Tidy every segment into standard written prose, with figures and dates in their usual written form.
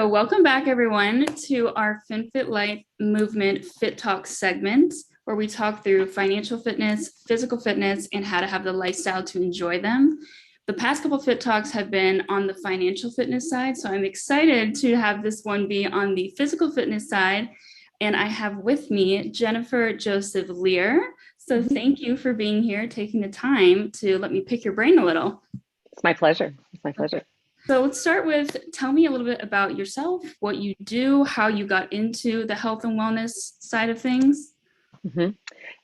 So welcome back, everyone, to our FinFit Life Movement Fit Talk segment, where we talk through financial fitness, physical fitness, and how to have the lifestyle to enjoy them. The past couple Fit Talks have been on the financial fitness side, so I'm excited to have this one be on the physical fitness side. And I have with me Jennifer Joseph Lear. So thank you for being here, taking the time to let me pick your brain a little. It's my pleasure. It's my pleasure. So let's start with tell me a little bit about yourself, what you do, how you got into the health and wellness side of things. hmm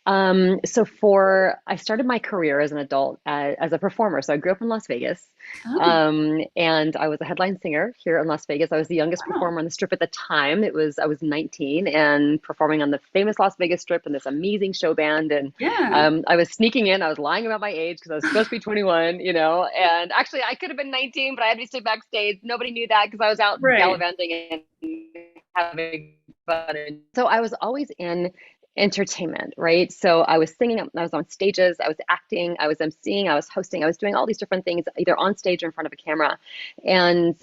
I started my career as an adult as a performer. So I grew up in Las Vegas, Oh, and I was a headline singer here in Las Vegas. I was the youngest wow. performer on the strip at the time. I was 19 and performing on the famous Las Vegas Strip in this amazing show band. And Yeah, I was sneaking in. I was lying about my age because I was supposed to be 21, And actually, I could have been 19, but I had to stay backstage. Nobody knew that because I was out right. gallivanting and having fun. And so I was always in entertainment, right? So I was singing, I was on stages, I was acting, I was emceeing, I was hosting, I was doing all these different things, either on stage or in front of a camera. And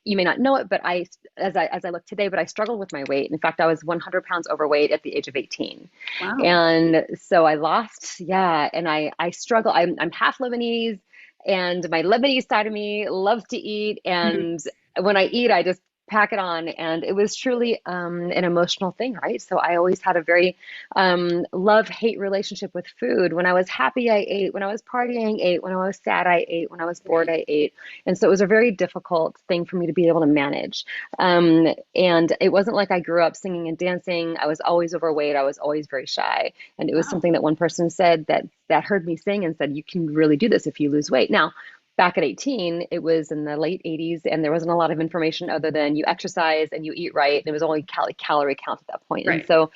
you may not know it, but as I look today, but I struggled with my weight. In fact, I was 100 pounds overweight at the age of 18, Wow. and so I lost, yeah, and I struggle. I'm half Lebanese, and my Lebanese side of me loves to eat, Mhm. and when I eat, I just pack it on. And it was truly an emotional thing, right? So I always had a very love-hate relationship with food. When I was happy, I ate. When I was partying, I ate. When I was sad, I ate. When I was bored, Right. I ate. And so it was a very difficult thing for me to be able to manage. And it wasn't like I grew up singing and dancing. I was always overweight. I was always very shy. And it was Wow. something that one person said that heard me sing and said, you can really do this if you lose weight. Now, back at 18, it was in the late 80s, and there wasn't a lot of information other than you exercise and you eat right. And it was only calorie count at that point. And Right. so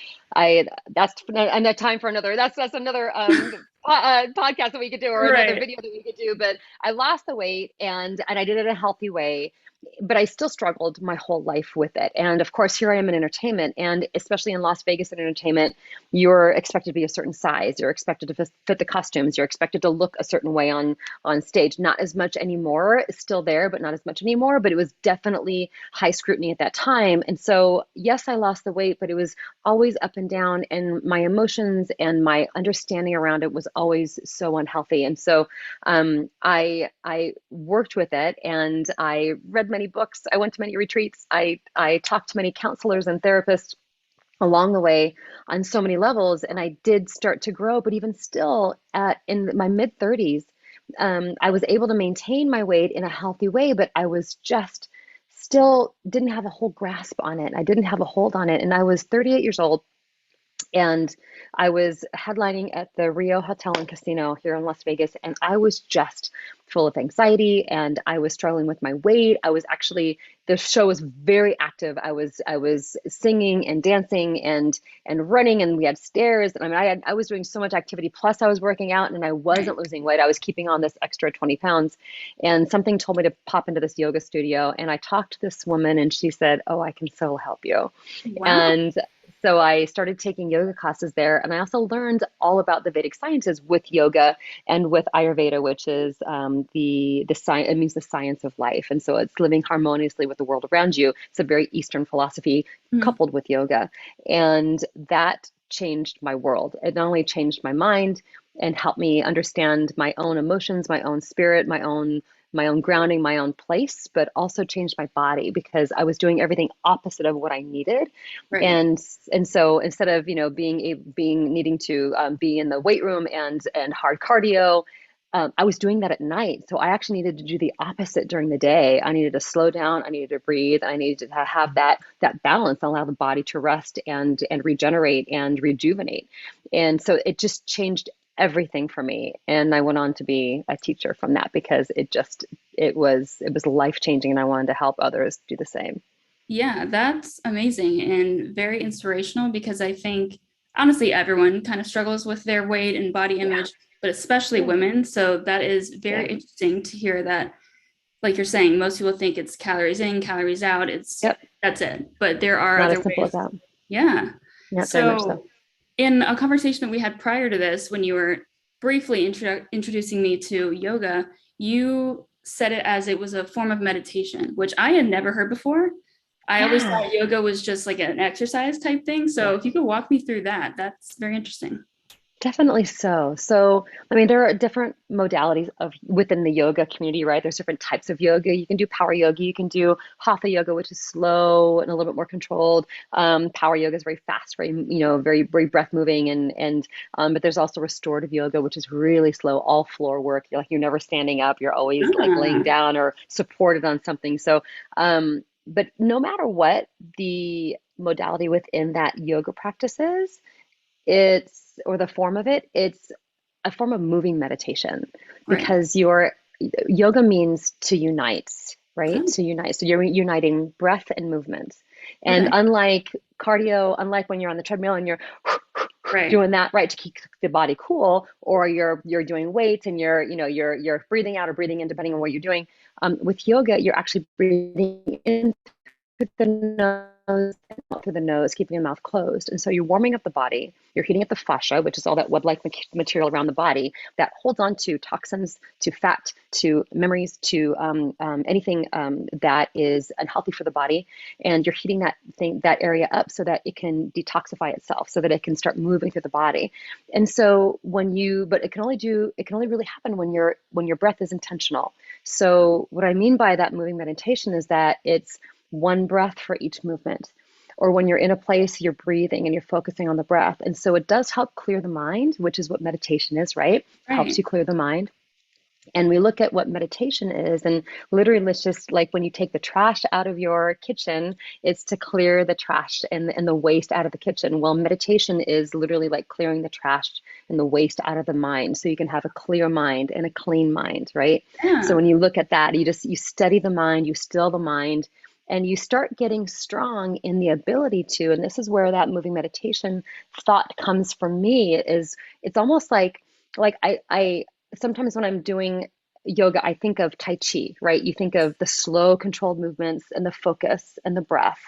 that's another time for another, that's another podcast that we could do, or another Right. video that we could do. But I lost the weight, and I did it in a healthy way. But I still struggled my whole life with it. And of course, here I am in entertainment, and especially in Las Vegas in entertainment, you're expected to be a certain size. You're expected to fit the costumes. You're expected to look a certain way on stage. Not as much anymore. It's still there, but not as much anymore. But it was definitely high scrutiny at that time. And so, yes, I lost the weight, but it was always up and down, and my emotions and my understanding around it was always so unhealthy. And so, I worked with it, and I read many books. I went to many retreats. I talked to many counselors and therapists along the way on so many levels, and I did start to grow. But even still, at in my mid 30s, I was able to maintain my weight in a healthy way, but I was just still didn't have a whole grasp on it. I didn't have a hold on it, and I was 38 years old, and I was headlining at the Rio Hotel and Casino here in Las Vegas, and I was just full of anxiety, and I was struggling with my weight. I was actually, the show was very active. I was singing and dancing and running, and we had stairs. And I mean, I was doing so much activity. Plus, I was working out, and I Right. wasn't losing weight. I was keeping on this extra 20 pounds. And something told me to pop into this yoga studio. And I talked to this woman, and she said, "Oh, I can so help you." Wow. And so I started taking yoga classes there, and I also learned all about the Vedic sciences with yoga and with Ayurveda, which is the science. It means the science of life, and so it's living harmoniously with the world around you. It's a very Eastern philosophy Mhm. coupled with yoga, and that changed my world. It not only changed my mind and helped me understand my own emotions, my own spirit, my own grounding, my own place, but also changed my body because I was doing everything opposite of what I needed. Right. And so instead of being needing to be in the weight room and hard cardio, I was doing that at night. So I actually needed to do the opposite during the day. I needed to slow down. I needed to breathe. I needed to have that balance, allow the body to rest and regenerate and rejuvenate. And so it just changed everything for me. And I went on to be a teacher from that because it was life changing, and I wanted to help others do the same. Yeah, that's amazing and very inspirational because I think honestly everyone kind of struggles with their weight and body Yeah, image, but especially yeah, women. So that is very yeah. interesting to hear that, like you're saying, most people think it's calories in, calories out. It's Yep. that's it. But there are Not other as simple as ways. that. Yeah. Yeah, very much so. So in a conversation that we had prior to this, when you were briefly introducing me to yoga, you said it as it was a form of meditation, which I had never heard before. I always Yeah. thought yoga was just like an exercise type thing. So Yeah. if you could walk me through that, that's very interesting. Definitely so. So, I mean, there are different modalities of within the yoga community, right? There's different types of yoga. You can do power yoga, you can do hatha yoga, which is slow and a little bit more controlled. Power yoga is very fast, very, very breath moving, but there's also restorative yoga, which is really slow, all floor work. You're never standing up, you're always like laying Ah, down or supported on something. So, but no matter what the modality within that yoga practice is, it's or the form of it, it's a form of moving meditation right. because your yoga means to unite, right? Oh, To unite. So you're uniting breath and movement. And okay. unlike cardio, unlike when you're on the treadmill and you're Right. doing that right to keep the body cool, or you're doing weights and you're breathing out or breathing in depending on what you're doing. With yoga, you're actually breathing in through the nose and out through the nose, keeping your mouth closed. And so you're warming up the body. You're heating up the fascia, which is all that web-like material around the body that holds on to toxins, to fat, to memories, to anything that is unhealthy for the body. And you're heating that area up so that it can detoxify itself, so that it can start moving through the body. And so but it can only really happen when your breath is intentional. So what I mean by that moving meditation is that it's one breath for each movement. Or when you're in a place, you're breathing and you're focusing on the breath. And so it does help clear the mind, which is what meditation is, right? Helps Right. you clear the mind. And we look at what meditation is, and literally, it's just like when you take the trash out of your kitchen, it's to clear the trash and the waste out of the kitchen. Well, meditation is literally like clearing the trash and the waste out of the mind, so you can have a clear mind and a clean mind, right? So Yeah. when you look at that, you steady the mind, you still the mind, and you start getting strong in the ability to. And this is where that moving meditation thought comes from me. Is it's almost like I sometimes when I'm doing yoga, I think of Tai Chi, right? You think of the slow, controlled movements and the focus and the breath.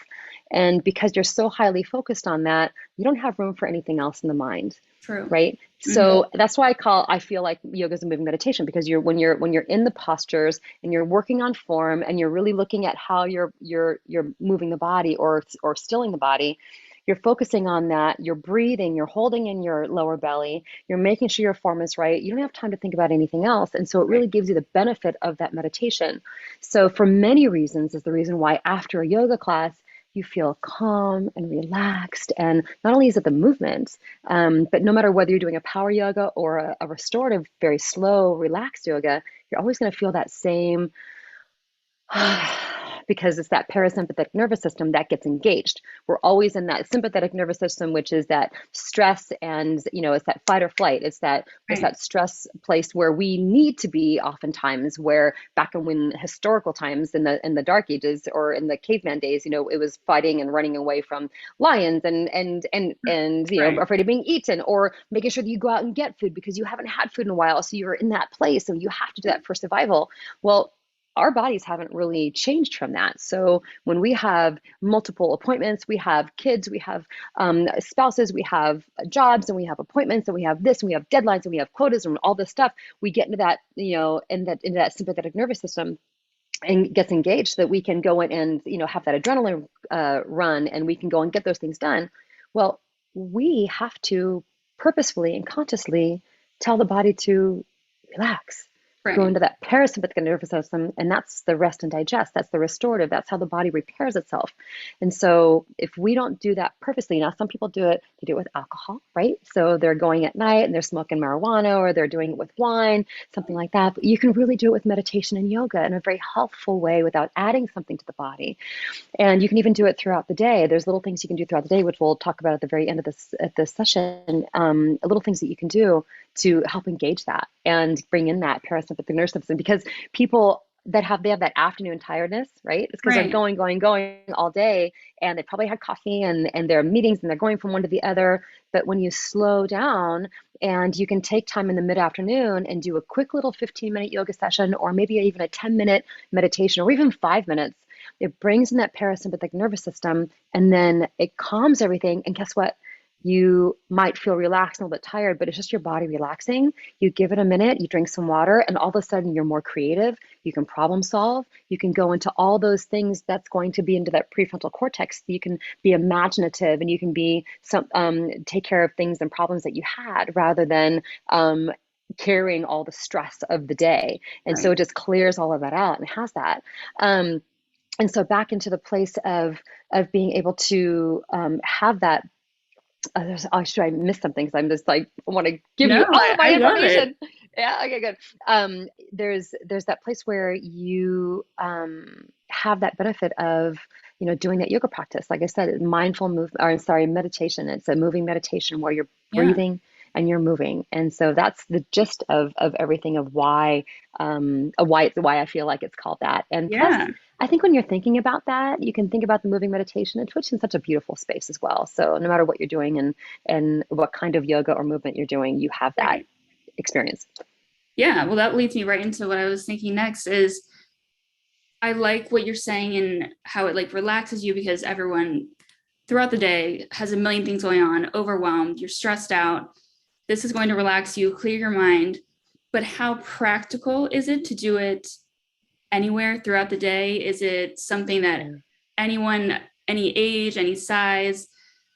And because you're so highly focused on that, you don't have room for anything else in the mind, True. right? Hmm. So that's why I feel like yoga is a moving meditation because when you're in the postures and you're working on form and you're really looking at how you're moving the body or stilling the body, you're focusing on that, you're breathing, you're holding in your lower belly, you're making sure your form is right. You don't have time to think about anything else. And so it Right. really gives you the benefit of that meditation. So for many reasons is the reason why after a yoga class, you feel calm and relaxed. And not only is it the movement, but no matter whether you're doing a power yoga or a restorative, very slow, relaxed yoga, you're always going to feel that same because it's that parasympathetic nervous system that gets engaged. We're always in that sympathetic nervous system, which is that stress and, it's that fight or flight. It's Right. that stress place where we need to be oftentimes, where back in when historical times in the dark ages or in the caveman days, it was fighting and running away from lions and Right. afraid of being eaten, or making sure that you go out and get food because you haven't had food in a while. So you're in that place and you have to do that for survival. Well, our bodies haven't really changed from that. So when we have multiple appointments, we have kids, we have spouses, we have jobs, and we have appointments, and we have this, and we have deadlines, and we have quotas, and all this stuff. We get into that, into that sympathetic nervous system and gets engaged so that we can go in and have that adrenaline run, and we can go and get those things done. Well, we have to purposefully and consciously tell the body to relax, go Right. into that parasympathetic nervous system, and that's the rest and digest. That's the restorative. That's how the body repairs itself. And so if we don't do that purposely, now some people do it, they do it with alcohol, right? So they're going at night and they're smoking marijuana, or they're doing it with wine, something like that. But you can really do it with meditation and yoga in a very healthful way without adding something to the body. And you can even do it throughout the day. There's little things you can do throughout the day, which we'll talk about at the very end of this session. Little things that you can do to help engage that and bring in that parasympathetic nervous system. Because people they have that afternoon tiredness, right? It's because they're Right. going all day, and they probably had coffee and their meetings, and they're going from one to the other. But when you slow down and you can take time in the mid-afternoon and do a quick little 15-minute yoga session, or maybe even a 10-minute meditation, or even 5 minutes, it brings in that parasympathetic nervous system, and then it calms everything. And guess what? you might feel relaxed and a little bit tired, but it's just your body relaxing. You give it a minute, you drink some water, and all of a sudden you're more creative. You can problem solve. You can go into all those things that's going to be into that prefrontal cortex. You can be imaginative, and you can be take care of things and problems that you had rather than carrying all the stress of the day. And so Right. it just clears all of that out and has that. Um, and so back into the place of being able to have that. Oh, should I miss something? Because I'm just like I want to give No, you all of my I love it. information. Yeah, okay, good. There's that place where you have that benefit of doing that yoga practice. Like I said, mindful move, or sorry, meditation. It's a moving meditation where you're Yeah. breathing and you're moving, and so that's the gist of everything of why I feel like it's called that. And plus, Yeah. I think when you're thinking about that, you can think about the moving meditation, and Twitch in such a beautiful space as well. So no matter what you're doing and what kind of yoga or movement you're doing, you have that Right. experience. Yeah. Well, that leads me right into what I was thinking next is I like what you're saying and how it like relaxes you because everyone throughout the day has a million things going on, overwhelmed, you're stressed out. This is going to relax you, clear your mind. But how practical is it to do it anywhere throughout the day? Is it something that Yeah. anyone, any age, any size,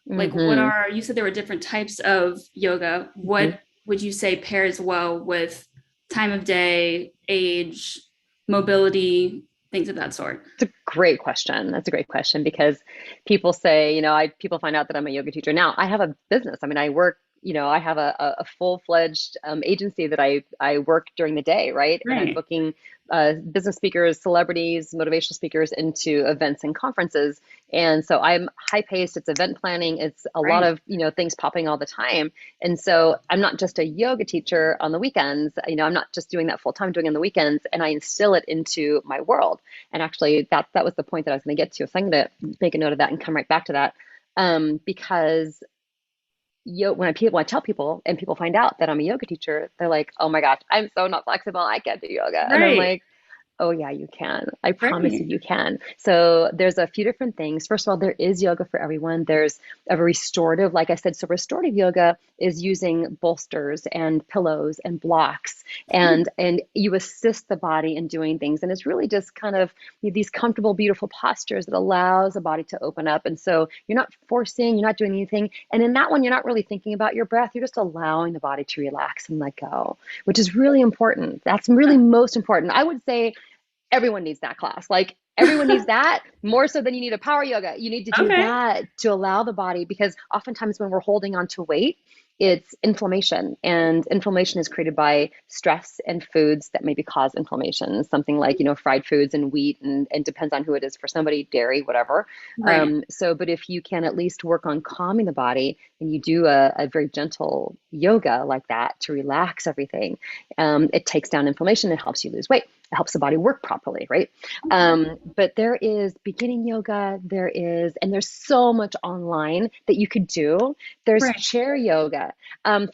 like what Hmm. are, you said there were different types of yoga. Hmm. What would you say pairs well with time of day, age, mobility, things of that sort? It's a great question. That's a great question because people say, people find out that I'm a yoga teacher. Now, I have a business. I mean, I work, I have a full-fledged agency that I work during the day, right? And I'm Right. booking business speakers, celebrities, motivational speakers into events and conferences. And so I'm high paced. It's event planning. It's a lot Right. of, things popping all the time. And so I'm not just a yoga teacher on the weekends. I'm not just doing that full time, doing it on the weekends, and I instill it into my world. And actually, that was the point that I was going to get to. So I'm going to make a note of that and come right back to that. Because when I tell people and people find out that I'm a yoga teacher, they're like, "Oh my gosh, I'm so not flexible. I can't do yoga." And I'm Right. like, oh, yeah, you can. I promise you, Right. you can. So there's a few different things. First of all, there is yoga for everyone. There's a restorative, like I said, so restorative yoga is using bolsters and pillows and blocks, and you assist the body in doing things. And it's really just kind of these comfortable, beautiful postures that allows the body to open up. And so you're not forcing, you're not doing anything. And in that one, you're not really thinking about your breath. You're just allowing the body to relax and let go, which is really important. That's really most important. I would say everyone needs that class. Like everyone needs that more so than you need a power yoga. You need to do Okay. that to allow the body, because oftentimes when we're holding on to weight, it's inflammation, and inflammation is created by stress and foods that maybe cause inflammation. Something like, fried foods and wheat, and depends on who it is for somebody, dairy, whatever. Right. But if you can at least work on calming the body and you do a very gentle yoga like that to relax everything, it takes down inflammation. It helps you lose weight. It helps the body work properly, right? Okay. But there is beginning yoga, and there's so much online that you could do. There's Right. chair yoga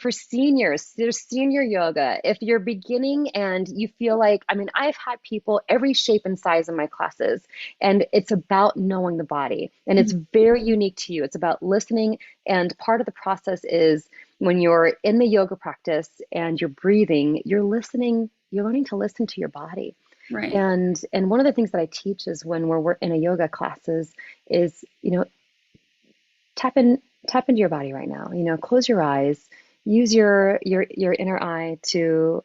for seniors. There's senior yoga. If you're beginning and you feel like, I mean, I've had people every shape and size in my classes, and it's about knowing the body, and it's Mhm. very unique to you. It's about listening, and part of the process is when you're in the yoga practice and you're breathing, you're listening, you're learning to listen to your body. Right. And one of the things that I teach is when we're in a yoga classes is, tap in tap into your body right now. Close your eyes, use your inner eye to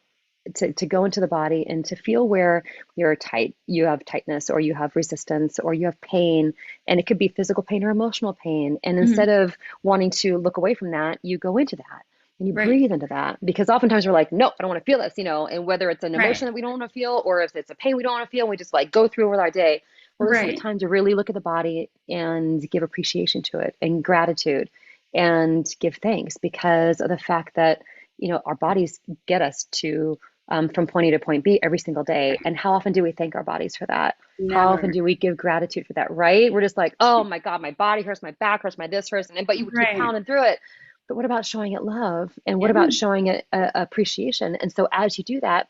go into the body and to feel where you're tight, you have tightness, or you have resistance, or you have pain. And it could be physical pain or emotional pain. And instead Mhm. of wanting to look away from that, you go into that and you Right. breathe into that, because oftentimes we're like, nope, I don't want to feel this, and whether it's an Right. emotion that we don't want to feel, or if it's a pain we don't want to feel, we just like go through with our day. Well, this is the Right. time to really look at the body and give appreciation to it and gratitude and give thanks, because of the fact that our bodies get us to from point A to point B every single day. And how often do we thank our bodies for that? How often Never. do we give gratitude for that, right? We're just like, oh my God, my body hurts, my back hurts, my this hurts, and but you would keep Right. pounding through it. But what about showing it love? And what Yeah. about showing it appreciation? And so as you do that,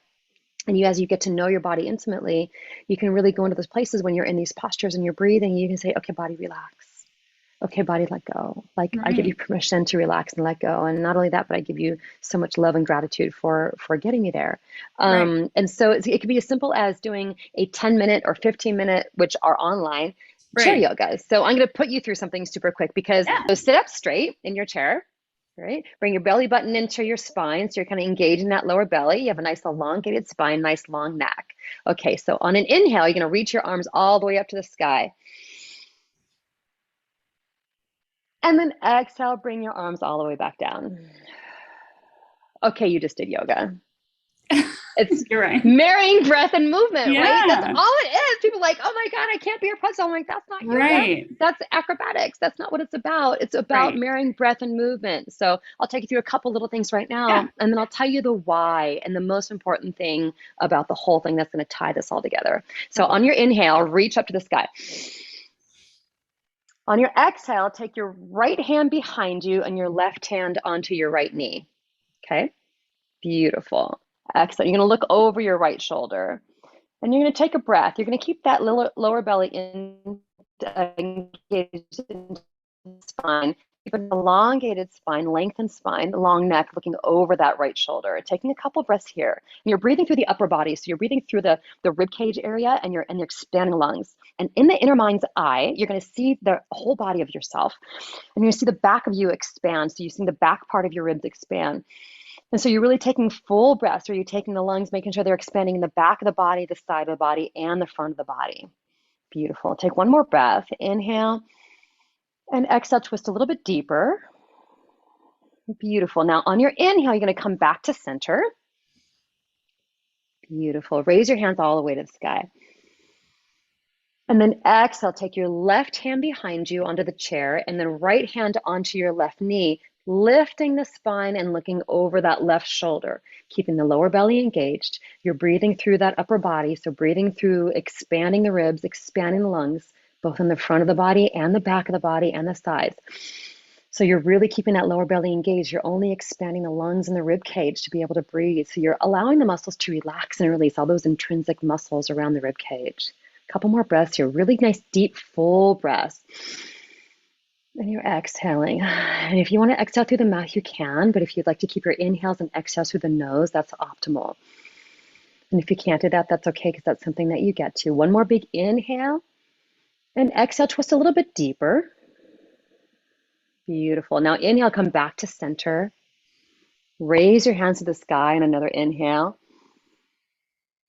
and as you get to know your body intimately, you can really go into those places when you're in these postures and you're breathing. You can say, okay, body, relax. Okay, body, let go. Like I give you Right. permission to relax and let go. And not only that, but I give you so much love and gratitude for getting me there. Right. And so it could be as simple as doing a 10-minute or 15-minute, which are online chair Right. yoga. So I'm going to put you through something super quick because Yeah. so sit up straight in your chair, right? Bring your belly button into your spine. So you're kind of engaging that lower belly. You have a nice elongated spine, nice long neck. Okay, so on an inhale, you're going to reach your arms all the way up to the sky. And then exhale, bring your arms all the way back down. Okay, you just did yoga. It's You're right. marrying breath and movement, right? That's Yeah. all it is. People are like, oh my God, I can't be a pretzel. I'm like, that's not yoga. Right. That's acrobatics. That's not what it's about. It's about Right. marrying breath and movement. So I'll take you through a couple little things right Yeah. now, and then I'll tell you the why and the most important thing about the whole thing that's going to tie this all together. So Okay. on your inhale, reach up to the sky. On your exhale, take your right hand behind you and your left hand onto your right knee. Okay, beautiful. Excellent. You're going to look over your right shoulder and you're going to take a breath. You're going to keep that lower belly engaged in the spine. Keep an elongated spine, lengthened spine, long neck, looking over that right shoulder. Taking a couple breaths here. And you're breathing through the upper body. So you're breathing through the rib cage area and you're expanding lungs. And in the inner mind's eye, you're going to see the whole body of yourself. And you see the back of you expand. So you see the back part of your ribs expand. And so you're really taking full breaths, where you're taking the lungs, making sure they're expanding in the back of the body, the side of the body, and the front of the body. Beautiful. Take one more breath. Inhale and exhale, twist a little bit deeper. Beautiful. Now on your inhale, you're going to come back to center. Beautiful. Raise your hands all the way to the sky. And then exhale, take your left hand behind you onto the chair and then right hand onto your left knee, lifting the spine and looking over that left shoulder, keeping the lower belly engaged. You're breathing through that upper body. So breathing through, expanding the ribs, expanding the lungs, both in the front of the body and the back of the body and the sides. So you're really keeping that lower belly engaged. You're only expanding the lungs and the rib cage to be able to breathe. So you're allowing the muscles to relax and release all those intrinsic muscles around the rib cage. A couple more breaths here. Really nice, deep, full breaths. And you're exhaling. And if you want to exhale through the mouth, you can. But if you'd like to keep your inhales and exhales through the nose, that's optimal. And if you can't do that, that's okay, because that's something that you get to. One more big inhale. And exhale, twist a little bit deeper. Beautiful. Now inhale, come back to center. Raise your hands to the sky and another inhale.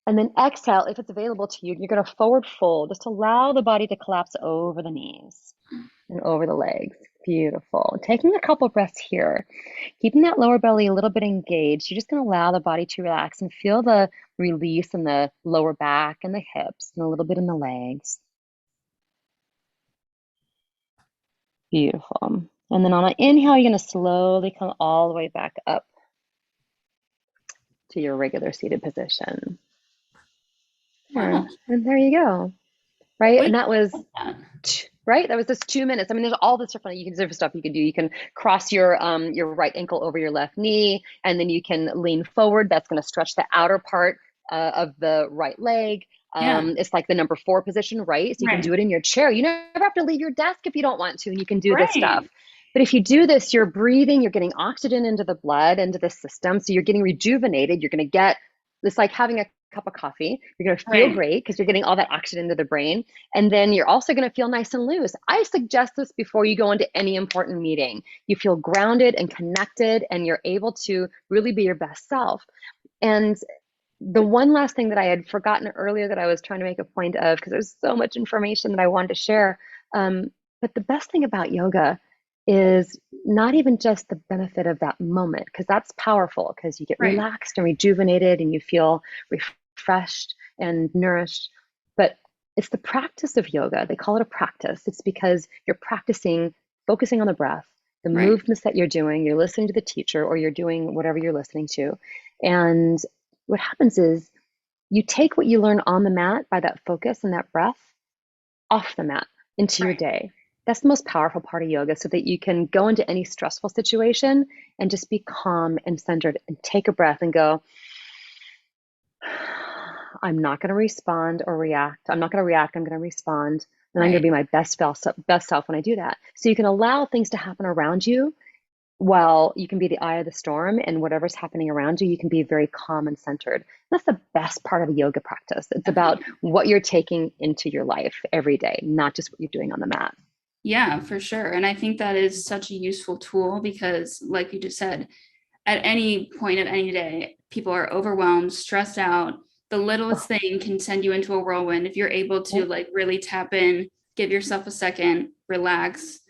And then exhale, if it's available to you, you're going to forward fold. Just allow the body to collapse over the knees and over the legs. Beautiful. Taking a couple breaths here, keeping that lower belly a little bit engaged. You're just going to allow the body to relax and feel the release in the lower back and the hips and a little bit in the legs. Beautiful. And then on an inhale, you're going to slowly come all the way back up to your regular seated position. There. Wow. And there you go. Right. And Wait. that was That. right. That was just 2 minutes. I mean, there's all this different different stuff you can do. You can cross your right ankle over your left knee, and then you can lean forward. That's going to stretch the outer part of the right leg. Yeah. It's like the number 4 position, right? So you can Right. do it in your chair. You never have to leave your desk if you don't want to, and you can do this stuff. Right. But if you do this, you're breathing, you're getting oxygen into the blood, into the system. So you're getting rejuvenated. You're going to get it's like having a cup of coffee. You're going to feel Right. great because you're getting all that oxygen into the brain. And then you're also going to feel nice and loose. I suggest this before you go into any important meeting. You feel grounded and connected, and you're able to really be your best self. And the one last thing that I had forgotten earlier that I was trying to make a point of, because there's so much information that I wanted to share. But the best thing about yoga is not even just the benefit of that moment, because that's powerful, because you get Right. relaxed and rejuvenated and you feel refreshed and nourished. But it's the practice of yoga. They call it a practice. It's because you're practicing focusing on the breath, the Right. movements that you're doing, you're listening to the teacher, or you're doing whatever you're listening to. And what happens is you take what you learn on the mat by that focus and that breath off the mat into your Right. day. That's the most powerful part of yoga, so that you can go into any stressful situation and just be calm and centered and take a breath and go, I'm not going to respond or react. I'm not going to react. I'm going to respond. and I'm going to Right. be my best self when I do that. So you can allow things to happen around you while you can be the eye of the storm, and whatever's happening around you, you can be very calm and centered. That's the best part of a yoga practice. It's about Definitely. what you're taking into your life every day, not just what you're doing on the mat. Yeah, for sure. And I think that is such a useful tool because, like you just said, at any point of any day, people are overwhelmed, stressed out. The littlest Oh, thing can send you into a whirlwind. If you're able to right. like really tap in, give yourself a second, relax,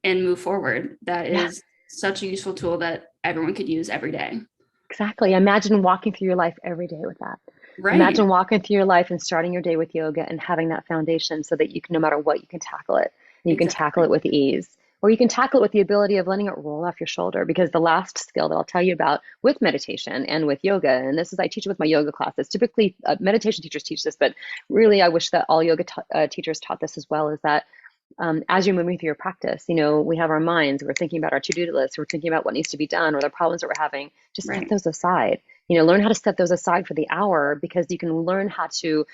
and move forward, that Yeah, is such a useful tool that everyone could use every day. exactly. Imagine walking through your life every day with that. Right. Imagine walking through your life and starting your day with yoga and having that foundation so that you can, no matter what, you can tackle it. And you can tackle it Exactly. with ease. Or you can tackle it with the ability of letting it roll off your shoulder. Because the last skill that I'll tell you about with meditation and with yoga, and this is, I teach it with my yoga classes. Typically, meditation teachers teach this, but really, I wish that all yoga teachers taught this as well, is that as you're moving through your practice, we have our minds, we're thinking about our to-do list, we're thinking about what needs to be done or the problems that we're having. Just set Right. those aside. Learn how to set those aside for the hour, because you can learn how to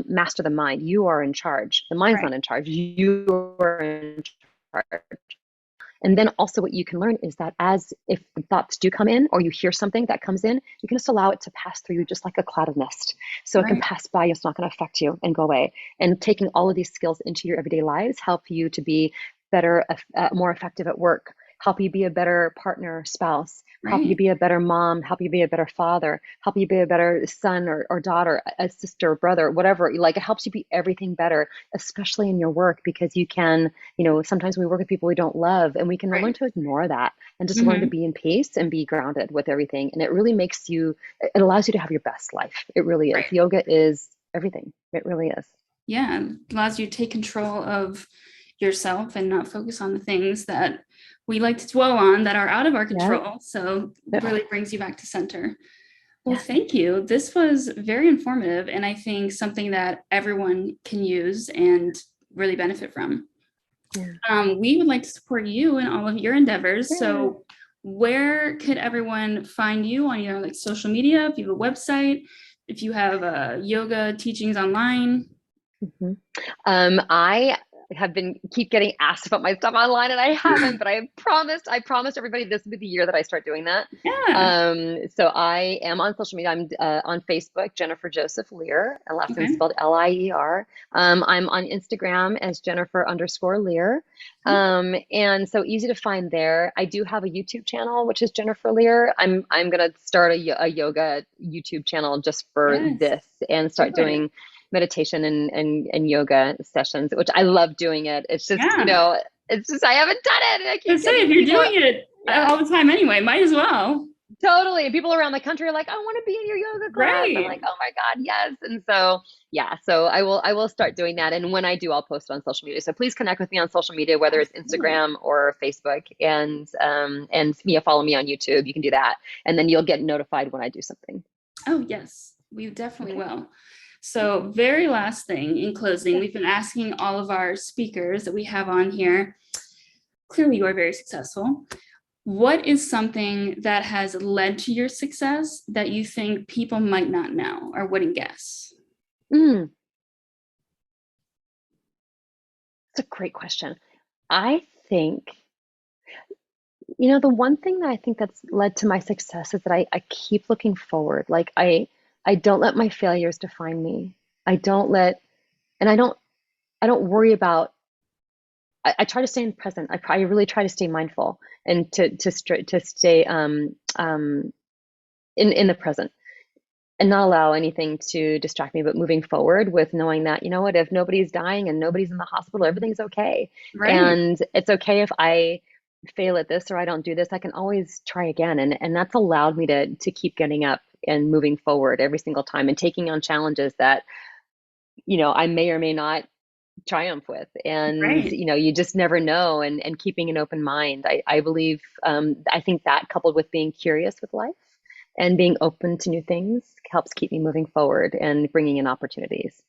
master the mind. You are in charge. The mind's Right. not in charge. You are in charge. And then also what you can learn is that, as if thoughts do come in or you hear something that comes in, you can just allow it to pass through you, just like a cloud of mist. So it can Right. pass by, it's not going to affect you and go away. And taking all of these skills into your everyday lives help you to be better, more effective at work, help you be a better partner, spouse, help you Right. be a better mom, help you be a better father, help you be a better son or daughter, a sister, brother, whatever. Like, it helps you be everything better, especially in your work, because you can, sometimes we work with people we don't love, and we can learn Right. to ignore that and just learn to Hmm. be in peace and be grounded with everything. And it really makes you, it allows you to have your best life. It really is. Right. Yoga is everything. It really is. Yeah. It allows you to take control of yourself and not focus on the things that we like to dwell on that are out of our Yeah. control. So Yeah. really brings you back to center. Well, Yeah. thank you. This was very informative, and I think something that everyone can use and really benefit from. Yeah. We would like to support you in all of your endeavors. Yeah. So, where could everyone find you on your like social media? If you have a website, if you have yoga teachings online? Mhm. I have been keep getting asked about my stuff online, and I haven't, but I promised everybody this would be the year that I start doing that. Yeah. So I am on social media. I'm on Facebook, Jennifer Joseph Lear, and last name is Okay. spelled Lier. I'm on Instagram as Jennifer_Lear. And so easy to find there. I do have a YouTube channel, which is Jennifer Lear. I'm gonna start a yoga YouTube channel just for Yes. this, and Do start it. doing meditation and yoga sessions, which I love doing it. It's just, Yeah. it's just, I haven't done it. And I I keep say if getting you're people, doing it yeah, all the time anyway, might as well. totally. And people around the country are like, I want to be in your yoga class. I'm like, Right. oh my God, yes. And so, yeah, so I will start doing that. And when I do, I'll post it on social media. So please connect with me on social media, whether it's Absolutely. Instagram or Facebook, and follow me on YouTube. You can do that. And then you'll get notified when I do something. Oh, yes, we definitely Okay. will. So, very last thing in closing, Yeah. we've been asking all of our speakers that we have on here. Clearly, you are very successful. What is something that has led to your success that you think people might not know or wouldn't guess? Mm, that's a great question. I think the one thing that I think that's led to my success is that I keep looking forward. Like, I don't let my failures define me. I don't let, and I don't worry about, I try to stay in the present. I really try to stay mindful, and to stay in the present, and not allow anything to distract me, but moving forward with knowing that, what, if nobody's dying and nobody's in the hospital, everything's okay. Right. And it's okay if I fail at this or I don't do this, I can always try again. And that's allowed me to keep getting up and moving forward every single time, and taking on challenges that, I may or may not triumph with. And, Right. you just never know. And keeping an open mind. I believe, I think that, coupled with being curious with life and being open to new things, helps keep me moving forward and bringing in opportunities.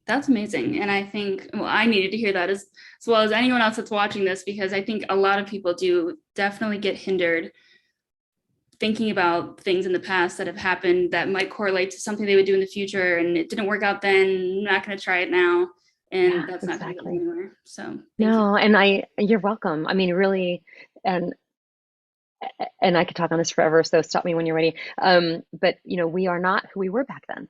That's amazing. And I think, well, I needed to hear that as well as anyone else that's watching this, because I think a lot of people do definitely get hindered thinking about things in the past that have happened that might correlate to something they would do in the future, and it didn't work out then, I'm not going to try it now. and Yeah, that's not going to get me exactly. anywhere. So thank you. No, you're welcome. I mean, really, and I could talk on this forever, so stop me when you're ready. But we are not who we were back then.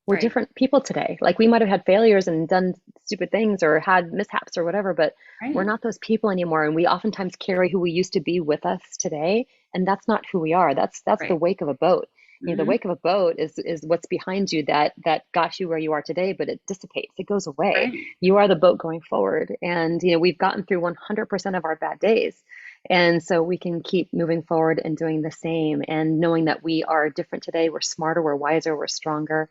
We're Right. different people today. Like we might have had failures and done stupid things or had mishaps or whatever, but we're Right. not those people anymore. And we oftentimes carry who we used to be with us today, and that's not who we are. That's the Right. wake of a boat. The Hmm. wake of a boat is what's behind you that got you where you are today, but it dissipates. It goes away. Right. You are the boat going forward, and we've gotten through 100% of our bad days. And so we can keep moving forward and doing the same and knowing that we are different today. We're smarter, we're wiser, we're stronger.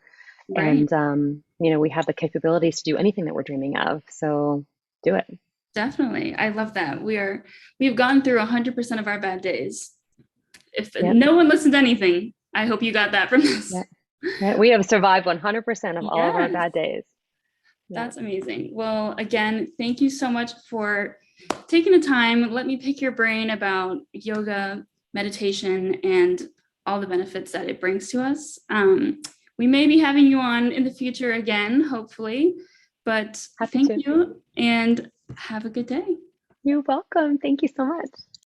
Right. And, we have the capabilities to do anything that we're dreaming of. So do it. Definitely. I love that. We've gone through 100% of our bad days. If Yep. no one listened to anything, I hope you got that from this. Yeah. Yeah. We have survived 100% of all of our Yes, bad days. Yeah. that's amazing. Well, again, thank you so much for taking the time. Let me pick your brain about yoga, meditation, and all the benefits that it brings to us. We may be having you on in the future again, hopefully, but Happy thank to. you and have a good day. You're welcome. Thank you so much.